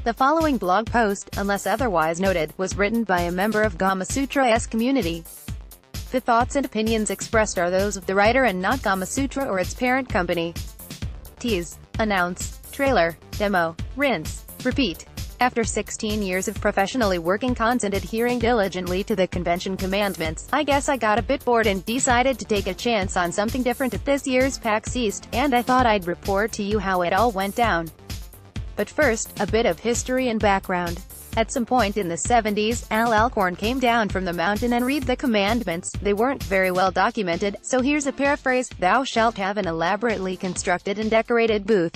The following blog post, unless otherwise noted, was written by a member of Gamasutra's community. The thoughts and opinions expressed are those of the writer and not Gamasutra or its parent company. Tease. Announce. Trailer. Demo. Rinse. Repeat. After 16 years of professionally working content adhering diligently to the convention commandments, I guess I got a bit bored and decided to take a chance on something different at this year's PAX East, and I thought I'd report to you how it all went down. But first, a bit of history and background. At some point in the 70s, Al Alcorn came down from the mountain and read the commandments. They weren't very well documented, so here's a paraphrase: "Thou shalt have an elaborately constructed and decorated booth.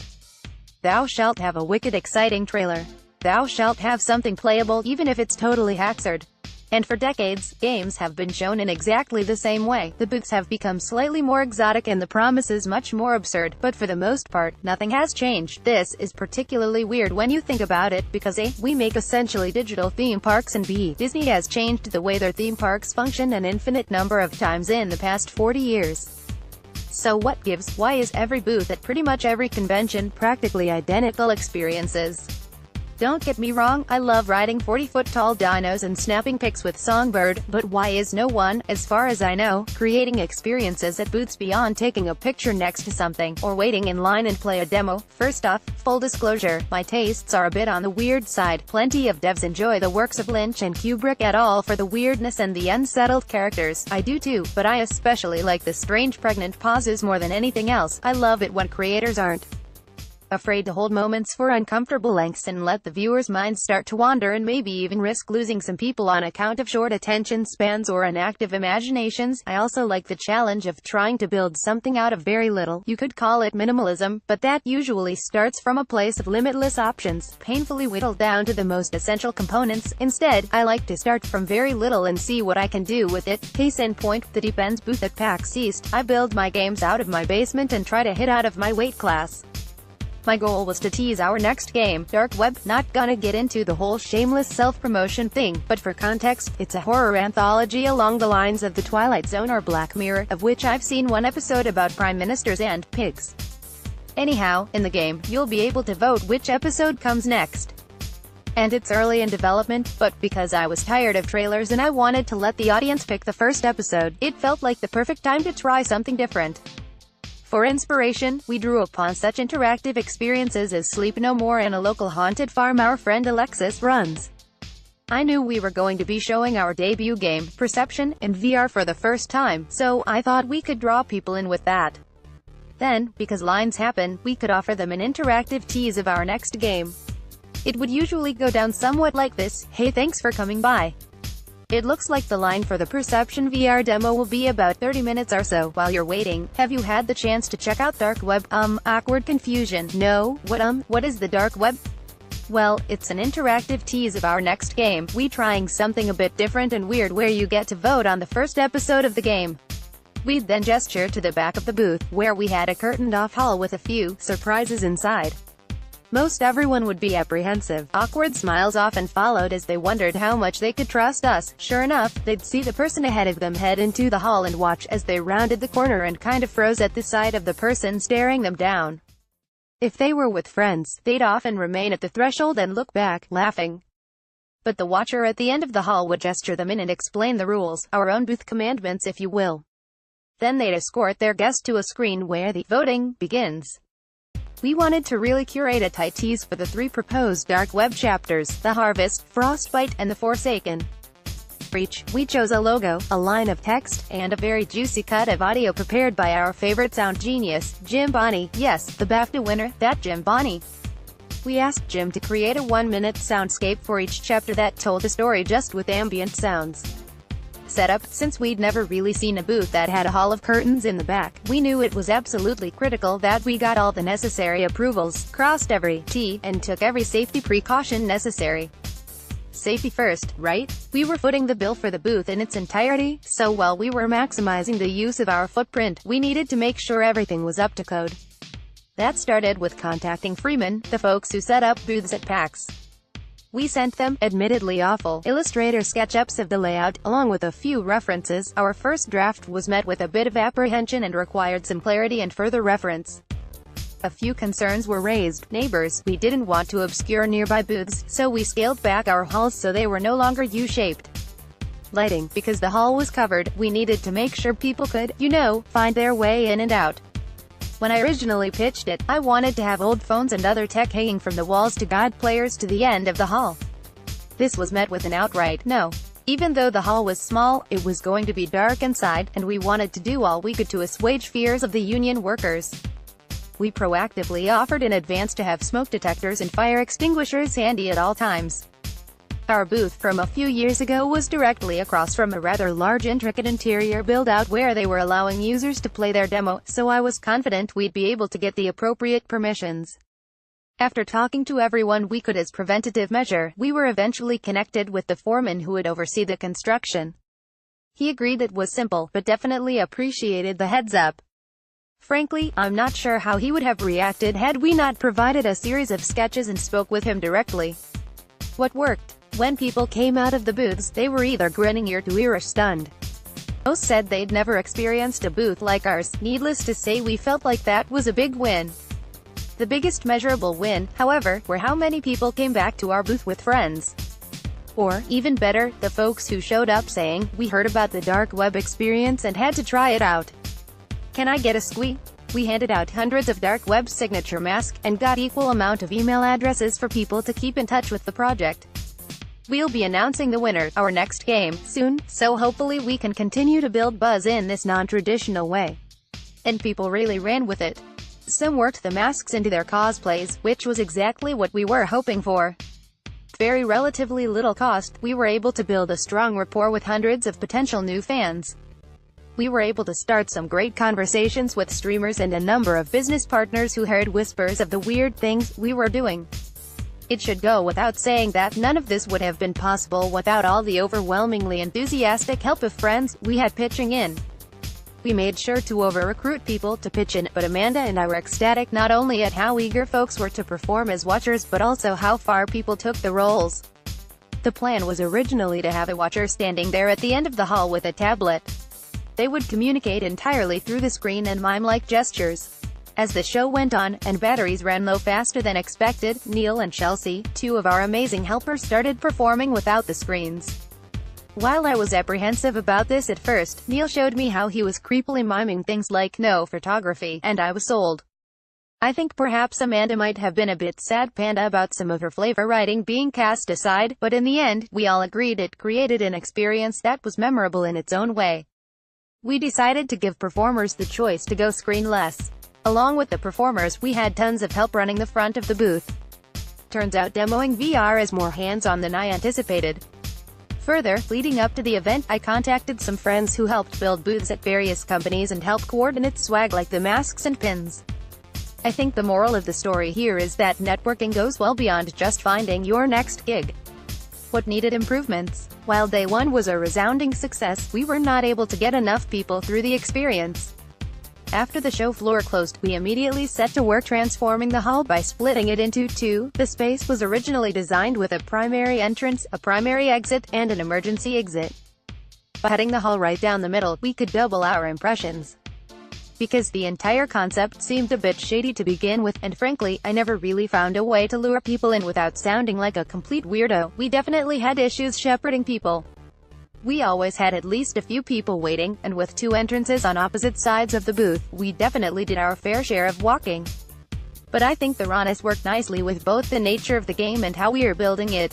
Thou shalt have a wicked exciting trailer. Thou shalt have something playable, even if it's totally haxed." And for decades, games have been shown in exactly the same way. The booths have become slightly more exotic and the promises much more absurd, but for the most part, nothing has changed. This is particularly weird when you think about it, because A, we make essentially digital theme parks, and B, Disney has changed the way their theme parks function an infinite number of times in the past 40 years. So what gives? Why is every booth at pretty much every convention practically identical experiences? Don't get me wrong, I love riding 40-foot-tall dinos and snapping pics with Songbird, but why is no one, as far as I know, creating experiences at booths beyond taking a picture next to something, or waiting in line and play a demo? First off, full disclosure, my tastes are a bit on the weird side. Plenty of devs enjoy the works of Lynch and Kubrick at all for the weirdness and the unsettled characters. I do too, but I especially like the strange pregnant pauses more than anything else. I love it when creators aren't afraid to hold moments for uncomfortable lengths and let the viewer's mind start to wander and maybe even risk losing some people on account of short attention spans or inactive imaginations. I also like the challenge of trying to build something out of very little. You could call it minimalism, but that usually starts from a place of limitless options, painfully whittled down to the most essential components. Instead, I like to start from very little and see what I can do with it. Case in point, the Deep Ends booth at PAX East. I build my games out of my basement and try to hit out of my weight class. My goal was to tease our next game, Dark Web. Not gonna get into the whole shameless self-promotion thing, but for context, it's a horror anthology along the lines of The Twilight Zone or Black Mirror, of which I've seen one episode about prime ministers and pigs. Anyhow, in the game, you'll be able to vote which episode comes next. And it's early in development, but because I was tired of trailers and I wanted to let the audience pick the first episode, it felt like the perfect time to try something different. For inspiration, we drew upon such interactive experiences as Sleep No More and a local haunted farm our friend Alexis runs. I knew we were going to be showing our debut game, Perception, in VR for the first time, so I thought we could draw people in with that. Then, because lines happen, we could offer them an interactive tease of our next game. It would usually go down somewhat like this: "Hey, thanks for coming by. It looks like the line for the Perception VR demo will be about 30 minutes or so. While you're waiting, have you had the chance to check out Dark Web? Awkward confusion. No? What is the Dark Web? Well, it's an interactive tease of our next game. We trying something a bit different and weird where you get to vote on the first episode of the game." We'd then gesture to the back of the booth, where we had a curtained-off hall with a few surprises inside. Most everyone would be apprehensive. Awkward smiles often followed as they wondered how much they could trust us. Sure enough, they'd see the person ahead of them head into the hall and watch as they rounded the corner and kind of froze at the sight of the person staring them down. If they were with friends, they'd often remain at the threshold and look back, laughing. But the watcher at the end of the hall would gesture them in and explain the rules, our own booth commandments if you will. Then they'd escort their guest to a screen where the voting begins. We wanted to really curate a tight tease for the three proposed Dark Web chapters: The Harvest, Frostbite, and The Forsaken. For each, we chose a logo, a line of text, and a very juicy cut of audio prepared by our favorite sound genius, Jim Bonney. Yes, the BAFTA winner, that Jim Bonney. We asked Jim to create a 1-minute soundscape for each chapter that told a story just with ambient sounds. Setup. Since we'd never really seen a booth that had a hall of curtains in the back, we knew it was absolutely critical that we got all the necessary approvals, crossed every T, and took every safety precaution necessary. Safety first, right? We were footing the bill for the booth in its entirety, so while we were maximizing the use of our footprint, we needed to make sure everything was up to code. That started with contacting Freeman, the folks who set up booths at PAX. We sent them, admittedly awful, Illustrator SketchUps of the layout, along with a few references. Our first draft was met with a bit of apprehension and required some clarity and further reference. A few concerns were raised. Neighbors, we didn't want to obscure nearby booths, so we scaled back our halls so they were no longer U-shaped. Lighting, because the hall was covered, we needed to make sure people could, find their way in and out. When I originally pitched it, I wanted to have old phones and other tech hanging from the walls to guide players to the end of the hall. This was met with an outright no. Even though the hall was small, it was going to be dark inside, and we wanted to do all we could to assuage fears of the union workers. We proactively offered in advance to have smoke detectors and fire extinguishers handy at all times. Our booth from a few years ago was directly across from a rather large intricate interior build-out where they were allowing users to play their demo, so I was confident we'd be able to get the appropriate permissions. After talking to everyone we could as preventative measure, we were eventually connected with the foreman who would oversee the construction. He agreed it was simple, but definitely appreciated the heads up. Frankly, I'm not sure how he would have reacted had we not provided a series of sketches and spoke with him directly. What worked? When people came out of the booths, they were either grinning ear to ear or stunned. Most said they'd never experienced a booth like ours. Needless to say, we felt like that was a big win. The biggest measurable win, however, were how many people came back to our booth with friends. Or, even better, the folks who showed up saying, "We heard about the dark web experience and had to try it out. Can I get a squee?" We handed out hundreds of dark web signature masks, and got equal amount of email addresses for people to keep in touch with the project. We'll be announcing the winner, our next game, soon, so hopefully we can continue to build buzz in this non-traditional way. And people really ran with it. Some worked the masks into their cosplays, which was exactly what we were hoping for. Very relatively little cost, we were able to build a strong rapport with hundreds of potential new fans. We were able to start some great conversations with streamers and a number of business partners who heard whispers of the weird things we were doing. It should go without saying that none of this would have been possible without all the overwhelmingly enthusiastic help of friends we had pitching in. We made sure to over-recruit people to pitch in, but Amanda and I were ecstatic not only at how eager folks were to perform as watchers but also how far people took the roles. The plan was originally to have a watcher standing there at the end of the hall with a tablet. They would communicate entirely through the screen and mime-like gestures. As the show went on, and batteries ran low faster than expected, Neil and Chelsea, two of our amazing helpers, started performing without the screens. While I was apprehensive about this at first, Neil showed me how he was creepily miming things like "no photography," and I was sold. I think perhaps Amanda might have been a bit sad panda about some of her flavor writing being cast aside, but in the end, we all agreed it created an experience that was memorable in its own way. We decided to give performers the choice to go screenless. Along with the performers, we had tons of help running the front of the booth. Turns out demoing VR is more hands-on than I anticipated. Further, leading up to the event, I contacted some friends who helped build booths at various companies and help coordinate swag like the masks and pins. I think the moral of the story here is that networking goes well beyond just finding your next gig. What needed improvements? While day one was a resounding success, we were not able to get enough people through the experience. After the show floor closed, we immediately set to work transforming the hall by splitting it into two. The space was originally designed with a primary entrance, a primary exit, and an emergency exit. By cutting the hall right down the middle, we could double our impressions. Because the entire concept seemed a bit shady to begin with, and frankly, I never really found a way to lure people in without sounding like a complete weirdo, we definitely had issues shepherding people. We always had at least a few people waiting, and with two entrances on opposite sides of the booth, we definitely did our fair share of walking. But I think the rawness worked nicely with both the nature of the game and how we are building it.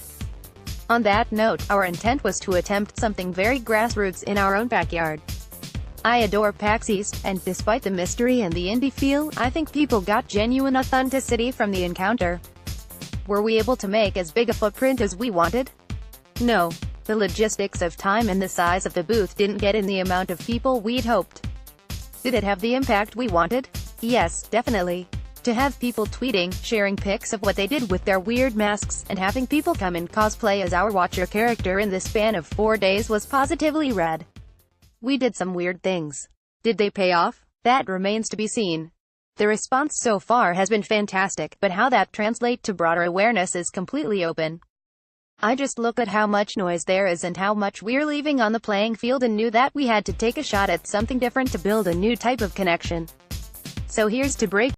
On that note, our intent was to attempt something very grassroots in our own backyard. I adore PAX East, and despite the mystery and the indie feel, I think people got genuine authenticity from the encounter. Were we able to make as big a footprint as we wanted? No. The logistics of time and the size of the booth didn't get in the amount of people we'd hoped. Did it have the impact we wanted? Yes, definitely. To have people tweeting, sharing pics of what they did with their weird masks, and having people come and cosplay as our watcher character in the span of 4 days was positively rad. We did some weird things. Did they pay off? That remains to be seen. The response so far has been fantastic, but how that translates to broader awareness is completely open. I just look at how much noise there is and how much we're leaving on the playing field and knew that we had to take a shot at something different to build a new type of connection. So here's to break